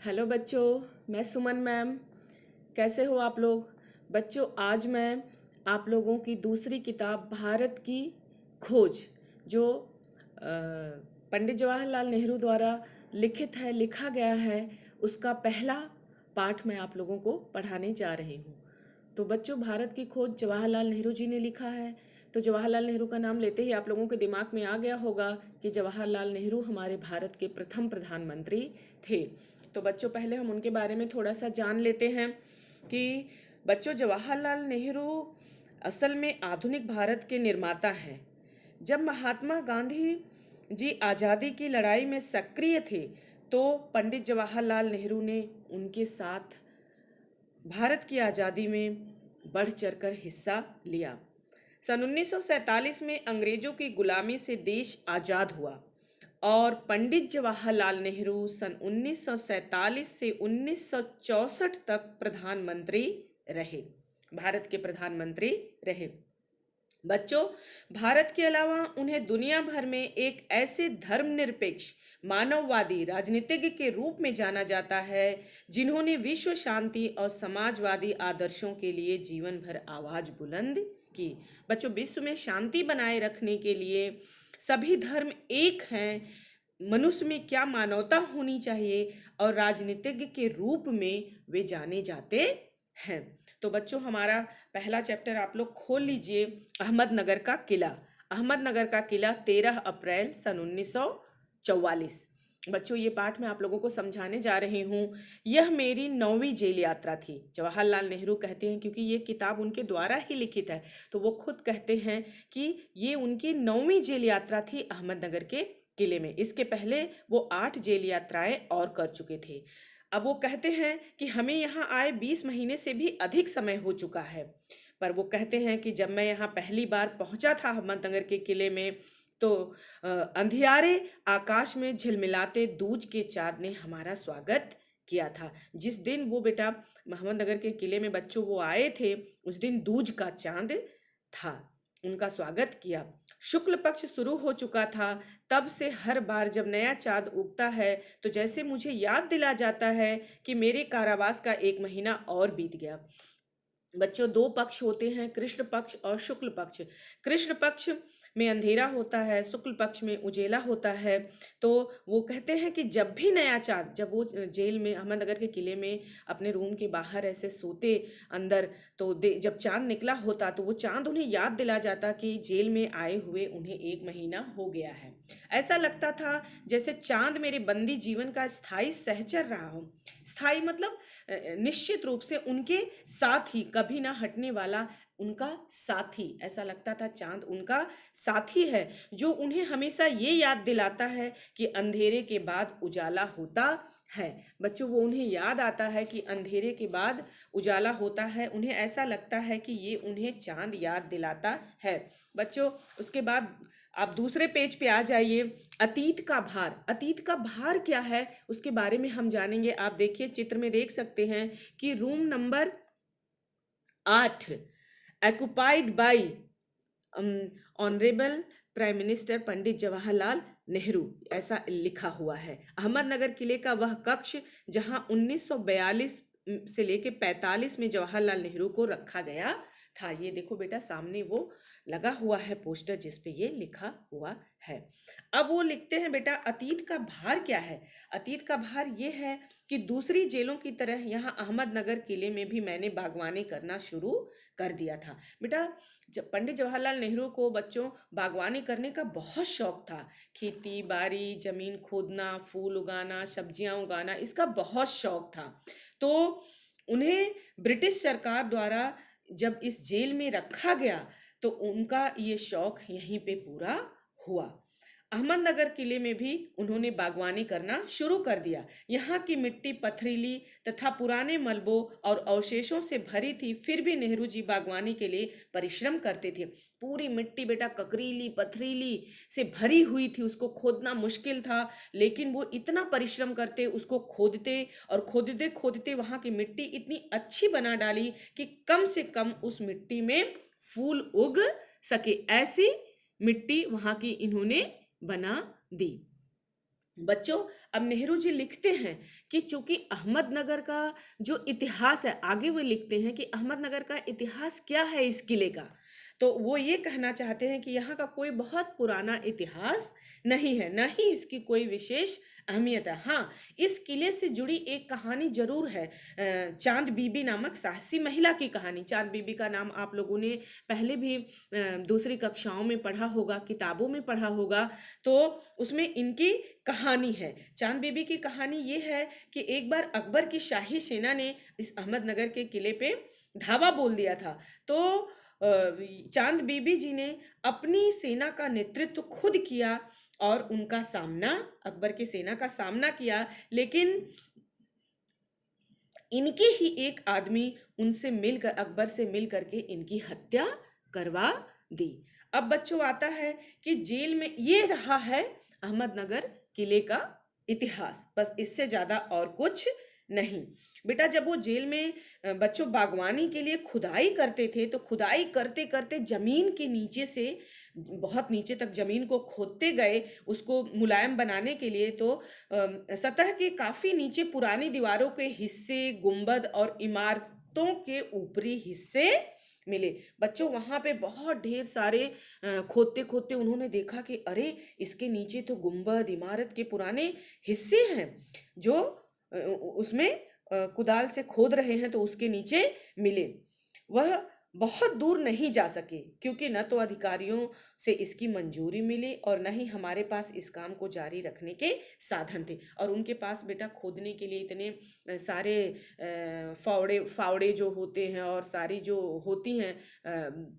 Hello बच्चों, मैं सुमन ma'am. कैसे हो आप लोग? बच्चों, आज मैं आप लोगों की दूसरी किताब भारत की खोज, जो पंडित जवाहरलाल नेहरू द्वारा लिखा गया है, उसका पहला पाठ मैं आप लोगों को पढ़ाने जा रही हूँ। तो बच्चों, भारत की खोज जवाहरलाल नेहरू जी ने लिखा है। तो जवाहरलाल नेहरू का नाम लेते ही आप लोगों के दिमाग में आ गया होगा कि जवाहरलाल नेहरू हमारे भारत के प्रथम प्रधानमंत्री थे। तो बच्चों, पहले हम उनके बारे में थोड़ा सा जान लेते हैं कि बच्चों, जवाहरलाल नेहरू असल में आधुनिक भारत के निर्माता हैं। जब महात्मा गांधी जी आज़ादी की लड़ाई में सक्रिय थे, तो पंडित जवाहरलाल नेहरू ने उनके साथ भारत की आज़ादी में बढ़ चढ़कर हिस्सा लिया। सन 1947 में अंग्रेजों की गुलामी से देश आज़ाद हुआ और पंडित जवाहरलाल नेहरू सन 1947 से 1964 तक प्रधानमंत्री रहे, भारत के प्रधानमंत्री रहे। बच्चों, भारत के अलावा उन्हें दुनिया भर में एक ऐसे धर्मनिरपेक्ष मानववादी राजनीतिज्ञ के रूप में जाना जाता है जिन्होंने विश्व शांति और समाजवादी आदर्शों के लिए जीवन भर आवाज बुलंद की। बच्चों, विश्व में शांति बनाए रखने के लिए सभी धर्म एक हैं, मनुष्य में क्या मानवता होनी चाहिए, और राजनीतिज्ञ के रूप में वे जाने जाते हैं। तो बच्चों, हमारा पहला चैप्टर आप लोग खोल लीजिए। अहमदनगर का किला। अहमदनगर का किला 13 अप्रैल सन 1944। बच्चों, ये पाठ मैं आप लोगों को समझाने जा रही हूँ। यह मेरी 9वीं जेल यात्रा थी। जवाहरलाल नेहरू कहते हैं, क्योंकि ये किताब उनके द्वारा ही लिखित है, तो वो खुद कहते हैं कि ये उनकी 9वीं जेल यात्रा थी अहमदनगर के किले में। इसके पहले वो 8 जेल यात्राएं और कर चुके थे। अब वो कहते हैं कि हमें यहाँ आए 20 महीने से भी अधिक समय हो चुका है। पर वो कहते हैं कि जब मैं यहाँ पहली बार पहुँचा था अहमदनगर के किले में, तो अंधियारे आकाश में झिलमिलाते दूज के चाँद ने हमारा स्वागत किया था। जिस दिन वो बेटा अहमदनगर के किले में बच्चों वो आए थे, उस दिन दूज का चाँद था। उनका स्वागत किया। शुक्ल पक्ष शुरू हो चुका था। तब से हर बार जब नया चाँद उगता है, तो जैसे मुझे याद दिला जाता है कि मेरे कारावास का 1 महीना और बीत गया। बच्चों, 2 पक्ष होते हैं, कृष्ण पक्ष और शुक्ल पक्ष। कृष्ण पक्ष में अंधेरा होता है, शुक्ल पक्ष में उजेला होता है। तो वो कहते हैं कि जब भी नया चाँद, जब वो जेल में अहमदनगर के किले में अपने रूम के बाहर ऐसे सोते अंदर, तो जब चाँद निकला होता, तो वो चाँद उन्हें याद दिला जाता कि जेल में आए हुए उन्हें 1 महीना हो गया है। ऐसा लगता था जैसे चाँद मेरे बंदी जीवन का स्थायी सहचर रहा हो। स्थायी मतलब निश्चित रूप से उनके साथ ही, कभी ना हटने वाला उनका साथी। ऐसा लगता था चांद उनका साथी है, जो उन्हें हमेशा ये याद दिलाता है कि अंधेरे के बाद उजाला होता है। बच्चों, वो उन्हें याद आता है कि अंधेरे के बाद उजाला होता है। उन्हें ऐसा लगता है कि ये उन्हें चांद याद दिलाता है। बच्चों, उसके बाद आप दूसरे पेज पे आ जाइए। अतीत का भार। अतीत का भार क्या है, उसके बारे में हम जानेंगे। आप देखिए, चित्र में देख सकते हैं कि room number 8 occupied by honourable prime minister Pandit Jawaharlal Nehru, ऐसा लिखा हुआ है। अहमदनगर किले का वह कक्ष जहां 1942 से लेके 45 में जवाहरलाल नेहरू को रखा गया था। ये देखो बेटा, सामने वो लगा हुआ है पोस्टर जिस पे ये लिखा हुआ है। अब वो लिखते हैं बेटा, अतीत का भार क्या है। अतीत का भार ये है कि दूसरी जेलों की तरह यहाँ अहमदनगर किले में भी मैंने बागवानी करना शुरू कर दिया था। बेटा, जब पंडित जवाहरलाल नेहरू को बच्चों बागवानी करने का बहुत शौक था। खेती बाड़ी, जमीन खोदना, फूल उगाना, सब्जियां उगाना, इसका बहुत शौक था। तो उन्हें ब्रिटिश सरकार द्वारा जब इस जेल में रखा गया, तो उनका ये शौक यहीं पे पूरा हुआ। अहमदनगर किले में भी उन्होंने बागवानी करना शुरू कर दिया। यहाँ की मिट्टी पथरीली तथा पुराने मलबों और अवशेषों से भरी थी, फिर भी नेहरू जी बागवानी के लिए परिश्रम करते थे। पूरी मिट्टी बेटा ककरीली पथरीली से भरी हुई थी, उसको खोदना मुश्किल था, लेकिन वो इतना परिश्रम करते, उसको खोदते और खोदते खोदते वहाँ की मिट्टी इतनी अच्छी बना डाली कि कम से कम उस मिट्टी में फूल उग सके। ऐसी मिट्टी वहाँ की इन्होंने बना दी। बच्चों, अब नेहरू जी लिखते हैं कि चूंकि अहमदनगर का जो इतिहास है, आगे वो लिखते हैं कि अहमदनगर का इतिहास क्या है इस किले का। तो वो ये कहना चाहते हैं कि यहाँ का कोई बहुत पुराना इतिहास नहीं है, न ही इसकी कोई विशेष अहमियत है। हाँ, इस किले से जुड़ी एक कहानी जरूर है, चांद बीबी नामक साहसी महिला की कहानी। चांद बीबी का नाम आप लोगों ने पहले भी दूसरी कक्षाओं में पढ़ा होगा, किताबों में पढ़ा होगा। तो उसमें इनकी कहानी है। चांद बीबी की कहानी ये है कि एक बार अकबर की शाही सेना ने इस अहमदनगर के किले पे धावा बोल दिया था। तो चांद बीबी जी ने अपनी सेना का नेतृत्व खुद किया और उनका सामना, अकबर की सेना का सामना किया। लेकिन इनके ही एक आदमी उनसे मिलकर, अकबर से मिल करके इनकी हत्या करवा दी। अब बच्चों आता है कि जेल में ये रहा है अहमदनगर किले का इतिहास, बस इससे ज्यादा और कुछ नहीं। बेटा, जब वो जेल में बच्चों बागवानी के लिए खुदाई करते थे, तो खुदाई करते करते जमीन के नीचे से बहुत नीचे तक जमीन को खोदते गए उसको मुलायम बनाने के लिए। तो सतह के काफी नीचे पुरानी दीवारों के हिस्से, गुंबद और इमारतों के ऊपरी हिस्से मिले। बच्चों, वहां पे बहुत ढेर सारे खोदते खोदते उन्होंने देखा कि अरे, इसके नीचे तो गुंबद, इमारत के पुराने हिस्से हैं जो उसमें कुदाल से खोद रहे हैं, तो उसके नीचे मिले। वह बहुत दूर नहीं जा सके क्योंकि न तो अधिकारियों से इसकी मंजूरी मिली और न ही हमारे पास इस काम को जारी रखने के साधन थे। और उनके पास बेटा खोदने के लिए इतने सारे फावड़े फावड़े जो होते हैं और सारी जो होती हैं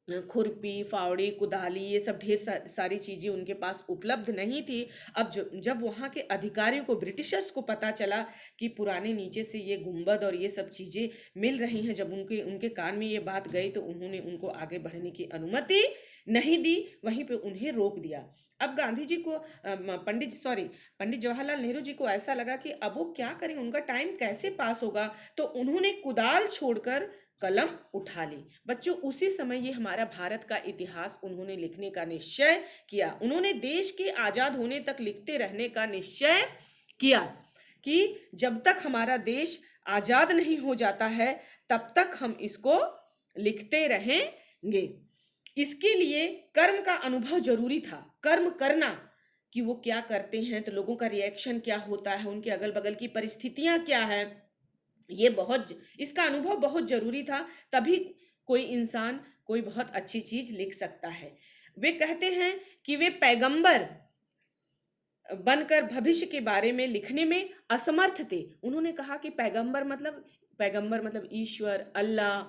खुरपी, फावड़ी, कुदाली, ये सब ढेर सारी चीजें उनके पास उपलब्ध नहीं थी। अब जब वहाँ के अधिकारियों को, ब्रिटिशर्स को पता चला कि पुराने नीचे से ये गुंबद और ये सब चीजें मिल रही हैं, जब उनके उनके कान में ये बात गई, तो उन्होंने उनको आगे बढ़ने की अनुमति नहीं दी, वहीं पे उन्हें रोक दिया। अब गांधी जी को पंडित जवाहरलाल नेहरू जी को ऐसा लगा कि अब वो क्या करें, उनका टाइम कैसे पास होगा। तो उन्होंने कुदाल छोड़कर कलम उठा ली। बच्चों, उसी समय ये हमारा भारत का इतिहास उन्होंने लिखने का निश्चय किया। उन्होंने देश के आजाद होने तक लिखते रहने का निश्चय किया कि जब तक हमारा देश आजाद नहीं हो जाता है, तब तक हम इसको लिखते रहेंगे। इसके लिए कर्म का अनुभव जरूरी था, कर्म करना, कि वो क्या करते हैं तो लोगों का रिएक्शन क्या होता है, उनके अगल बगल की परिस्थितियां क्या है, ये बहुत, इसका अनुभव बहुत जरूरी था। तभी कोई इंसान कोई बहुत अच्छी चीज लिख सकता है। वे कहते हैं कि वे पैगंबर बनकर भविष्य के बारे में लिखने में असमर्थ थे। उन्होंने कहा कि पैगंबर मतलब ईश्वर, अल्लाह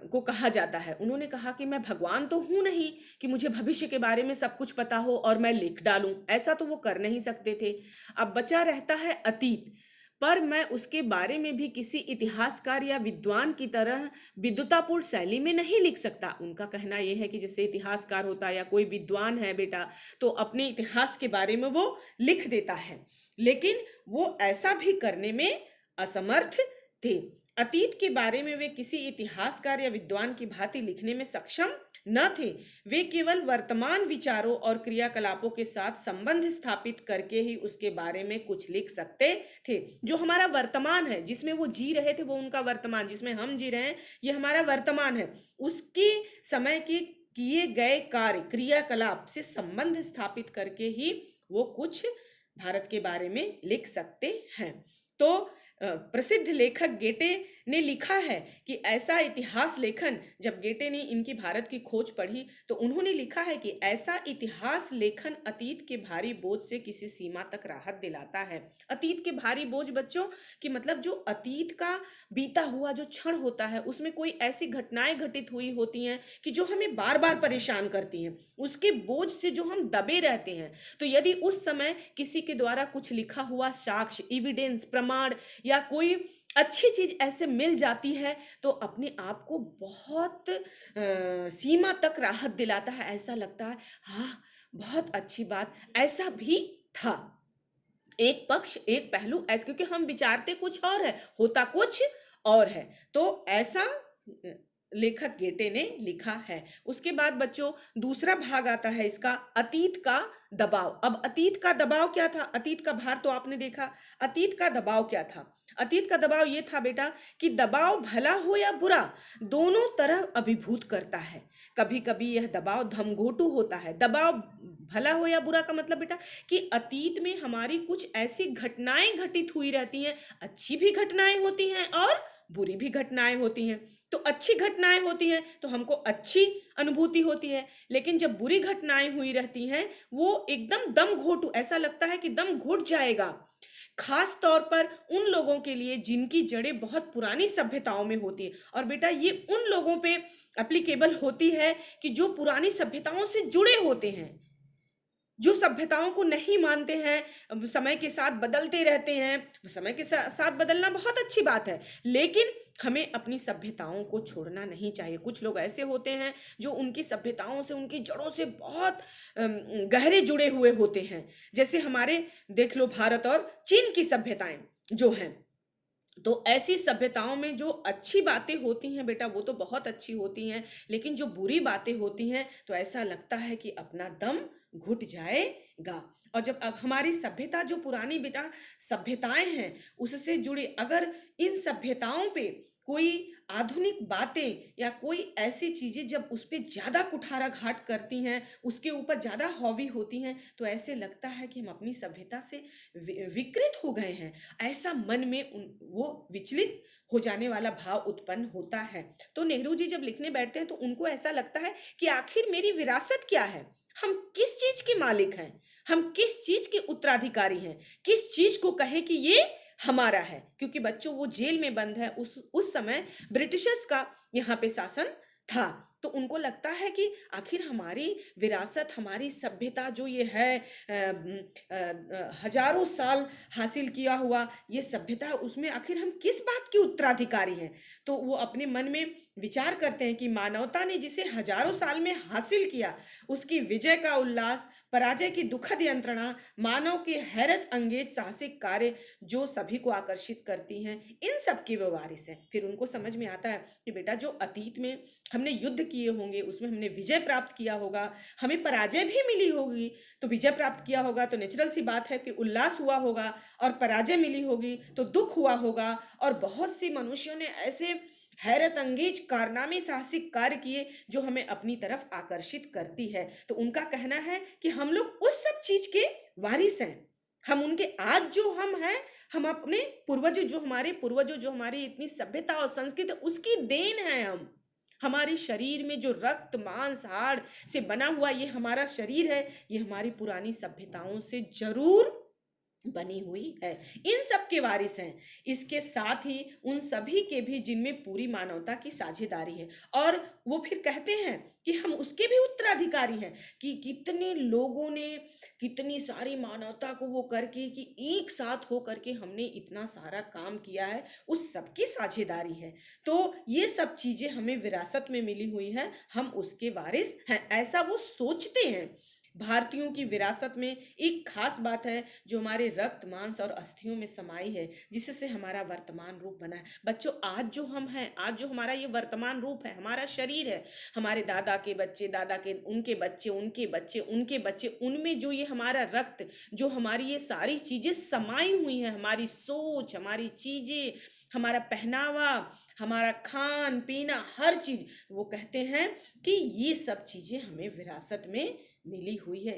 को कहा जाता है। उन्होंने कहा कि मैं भगवान तो हूं नहीं कि मुझे भविष्य के बारे में सब कुछ पता हो और मैं लिख डालूं, ऐसा तो वो कर नहीं सकते थे। अब बचा रहता है अतीत, पर मैं उसके बारे में भी किसी इतिहासकार या विद्वान की तरह विद्वतापूर्ण शैली में नहीं लिख सकता। उनका कहना यह है कि जैसे इतिहासकार होता है या कोई विद्वान है बेटा, तो अपने इतिहास के बारे में वो लिख देता है, लेकिन वो ऐसा भी करने में असमर्थ थे। अतीत के बारे में वे किसी इतिहासकार या विद्वान की भांति लिखने में सक्षम न थे। वे केवल वर्तमान विचारों और क्रियाकलापों के साथ संबंध स्थापित करके ही उसके बारे में कुछ लिख सकते थे। जो हमारा वर्तमान है, जिसमें वो जी रहे थे, वो उनका वर्तमान, जिसमें हम जी रहे हैं, ये हमारा वर्तमान है। उसके समय के किए गए कार्य, क्रियाकलाप से संबंध स्थापित करके ही वो कुछ भारत के बारे में लिख सकते हैं। तो प्रसिद्ध लेखक गेटे ने लिखा है कि ऐसा इतिहास लेखन, जब गेटे ने इनकी भारत की खोज पढ़ी, तो उन्होंने लिखा है कि ऐसा इतिहास लेखन अतीत के भारी बोझ से किसी सीमा तक राहत दिलाता है। अतीत के भारी बोझ बच्चों कि मतलब जो अतीत का बीता हुआ जो क्षण होता है, उसमें कोई ऐसी घटनाएं घटित हुई होती हैं कि जो हमें बार बार परेशान करती हैं, उसके बोझ से जो हम दबे रहते हैं। तो यदि उस समय किसी के द्वारा कुछ लिखा हुआ साक्ष्य, एविडेंस, प्रमाण या कोई अच्छी चीज ऐसे मिल जाती है, तो अपने आप को बहुत सीमा तक राहत दिलाता है। ऐसा लगता है हाँ, बहुत अच्छी बात, ऐसा भी था। एक पक्ष, एक पहलू ऐसे, क्योंकि हम विचारते कुछ और है, होता कुछ और है। तो ऐसा लेखक गेटे ने लिखा है। उसके बाद बच्चों दूसरा भाग आता है इसका, अतीत का दबाव। अब अतीत का दबाव क्या था? अतीत का भार तो आपने देखा। अतीत का दबाव क्या था? अतीत का दबाव ये था बेटा कि दबाव भला हो या बुरा, दोनों तरह अभिभूत करता है। कभी कभी यह दबाव धमघोटू होता है। दबाव भला हो या बुरा का मतलब बेटा कि अतीत में हमारी कुछ ऐसी घटनाएं घटित हुई रहती हैं, अच्छी भी घटनाएं होती हैं और बुरी भी घटनाएं होती हैं। तो अच्छी घटनाएं होती हैं तो हमको अच्छी अनुभूति होती है, लेकिन जब बुरी घटनाएं हुई रहती हैं वो एकदम दम घोटू, ऐसा लगता है कि दम घुट जाएगा। खास तौर पर उन लोगों के लिए जिनकी जड़ें बहुत पुरानी सभ्यताओं में होती है। और बेटा ये उन लोगों पे एप्लीकेबल होती है कि जो पुरानी सभ्यताओं से जुड़े होते हैं, जो सभ्यताओं को नहीं मानते हैं, समय के साथ बदलते रहते हैं। समय के साथ बदलना बहुत अच्छी बात है, लेकिन हमें अपनी सभ्यताओं को छोड़ना नहीं चाहिए। कुछ लोग ऐसे होते हैं जो उनकी सभ्यताओं से, उनकी जड़ों से बहुत गहरे जुड़े हुए होते हैं। जैसे हमारे देख लो भारत और चीन की सभ्यताएं जो हैं, तो ऐसी सभ्यताओं में जो अच्छी बातें होती हैं बेटा वो तो बहुत अच्छी होती हैं, लेकिन जो बुरी बातें होती हैं तो ऐसा लगता है कि अपना दम घुट जाएगा। और जब हमारी सभ्यता जो पुरानी बेटा सभ्यताएं हैं उससे जुड़ी अगर इन सभ्यताओं पे कोई आधुनिक बातें या कोई ऐसी चीजें जब उस पे ज्यादा कुठाराघात करती हैं, उसके ऊपर ज्यादा हावी होती हैं, तो ऐसे लगता है कि हम अपनी सभ्यता से विकृत हो गए हैं। ऐसा मन में वो विचलित हो जाने वाला भाव उत्पन्न होता है। तो नेहरू जी जब लिखने बैठते हैं तो उनको ऐसा लगता है कि आखिर मेरी विरासत क्या है, हम किस चीज के मालिक हैं, हम किस चीज के उत्तराधिकारी हैं, किस चीज को कहे कि ये हमारा है। क्योंकि बच्चों वो जेल में बंद है, उस समय ब्रिटिशर्स का यहाँ पे शासन था। तो उनको लगता है कि आखिर हमारी विरासत, हमारी सभ्यता जो ये है हजारों साल हासिल किया हुआ ये सभ्यता, उसमें आखिर हम किस बात के उत्तराधिकारी हैं। तो वो अपने मन में विचार करते हैं कि मानवता ने जिसे हजारों साल में हासिल किया, उसकी विजय का उल्लास, पराजय की दुखद यंत्रणा, मानव के हैरत अंगेज साहसिक कार्य जो सभी को आकर्षित करती हैं, इन सब की वो वारिस है। फिर उनको समझ में आता है कि बेटा जो अतीत में हमने युद्ध किए होंगे उसमें हमने विजय प्राप्त किया होगा, हमें पराजय भी मिली होगी। तो विजय प्राप्त किया होगा तो नेचुरल सी बात है कि उल्लास हुआ होगा, और पराजय मिली होगी तो दुख हुआ होगा। और बहुत सी मनुष्यों ने ऐसे हैरत अंगेज कारनामे, साहसिक कार्य किए जो हमें अपनी तरफ आकर्षित करती है। तो उनका कहना है कि हम लोग उस सब चीज के वारिस हैं। हम उनके आज जो हम हैं, हम अपने पूर्वजों जो हमारी इतनी सभ्यता और संस्कृति उसकी देन है। हम हमारे शरीर में जो रक्त मांस हाड़ से बना हुआ ये हमारा शरीर है, ये हमारी पुरानी सभ्यताओं से जरूर बनी हुई है, इन सब के वारिस हैं। इसके साथ ही उन सभी के भी जिनमें पूरी मानवता की साझेदारी है। और वो फिर कहते हैं कि हम उसके भी उत्तराधिकारी हैं कि कितने लोगों ने कितनी सारी मानवता को वो करके कि एक साथ हो करके हमने इतना सारा काम किया है, उस सब की साझेदारी है। तो ये सब चीजें हमें विरासत में मिली हुई है, हम उसके वारिस हैं, ऐसा वो सोचते हैं। भारतीयों की विरासत में एक खास बात है जो हमारे रक्त मांस और अस्थियों में समाई है, जिससे हमारा वर्तमान रूप बना है। बच्चों आज जो हम हैं, आज जो हमारा ये वर्तमान रूप है, हमारा शरीर है, हमारे दादा के बच्चे, दादा के उनके बच्चे, उनके बच्चे, उनके बच्चे, उनमें जो ये हमारा रक्त, जो हमारी ये सारी चीजें समाई हुई हैं, हमारी सोच, हमारी चीजें, हमारा पहनावा, हमारा खान पीना, हर चीज, वो कहते हैं कि ये सब चीजें हमें विरासत में मिली हुई है।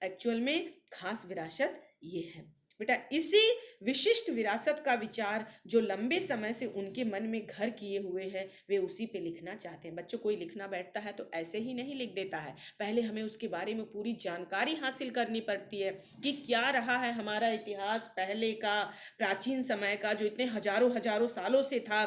एक्चुअल में खास विरासत ये है बेटा। इसी विशिष्ट विरासत का विचार जो लंबे समय से उनके मन में घर किए हुए है, वे उसी पे लिखना चाहते हैं। बच्चों कोई लिखना बैठता है तो ऐसे ही नहीं लिख देता है, पहले हमें उसके बारे में पूरी जानकारी हासिल करनी पड़ती है कि क्या रहा है हमारा इतिहास पहले का, प्राचीन समय का, जो इतने हजारों हजारों सालों से था।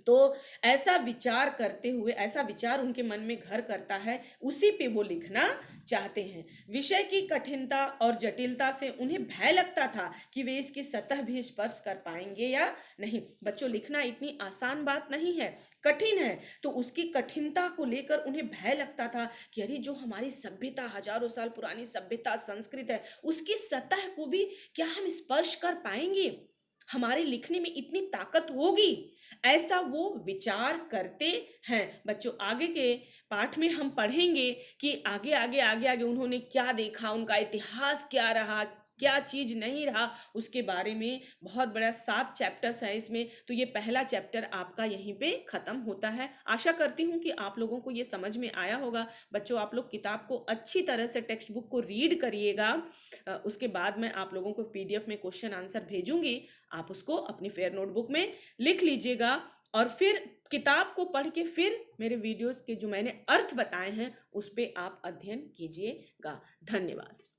तो ऐसा विचार करते हुए, ऐसा विचार उनके मन में घर करता है, उसी पे वो लिखना चाहते हैं। विषय की कठिनता और जटिलता से उन्हें भय लगता था कि वे इसकी सतह भी स्पर्श कर पाएंगे या नहीं। बच्चों लिखना इतनी आसान बात नहीं है, कठिन है। तो उसकी कठिनता को लेकर उन्हें भय लगता था कि अरे जो हमारी सभ्यता, हजारों साल पुरानी सभ्यता संस्कृत है, उसकी सतह को भी क्या हम स्पर्श कर पाएंगे, हमारे लिखने में इतनी ताकत होगी। ऐसा वो विचार करते हैं। बच्चों, आगे के पाठ में हम पढ़ेंगे कि आगे आगे आगे आगे उन्होंने क्या देखा, उनका इतिहास क्या रहा, क्या चीज नहीं रहा, उसके बारे में बहुत बड़ा 7 चैप्टर्स है इसमें। तो ये पहला चैप्टर आपका यहीं पे खत्म होता है। आशा करती हूँ कि आप लोगों को ये समझ में आया होगा। बच्चों, आप लोग किताब को अच्छी तरह से टेक्स्ट बुक को रीड करिएगा। उसके बाद मैं आप लोगों को पीडीएफ में क्वेश्चन आंसर भेजूंगी, आप उसको अपनी फेयर नोटबुक में लिख लीजिएगा और फिर किताब को पढ़ के फिर मेरे वीडियोस के जो मैंने अर्थ बताए हैं उस पे आप अध्ययन कीजिएगा। धन्यवाद।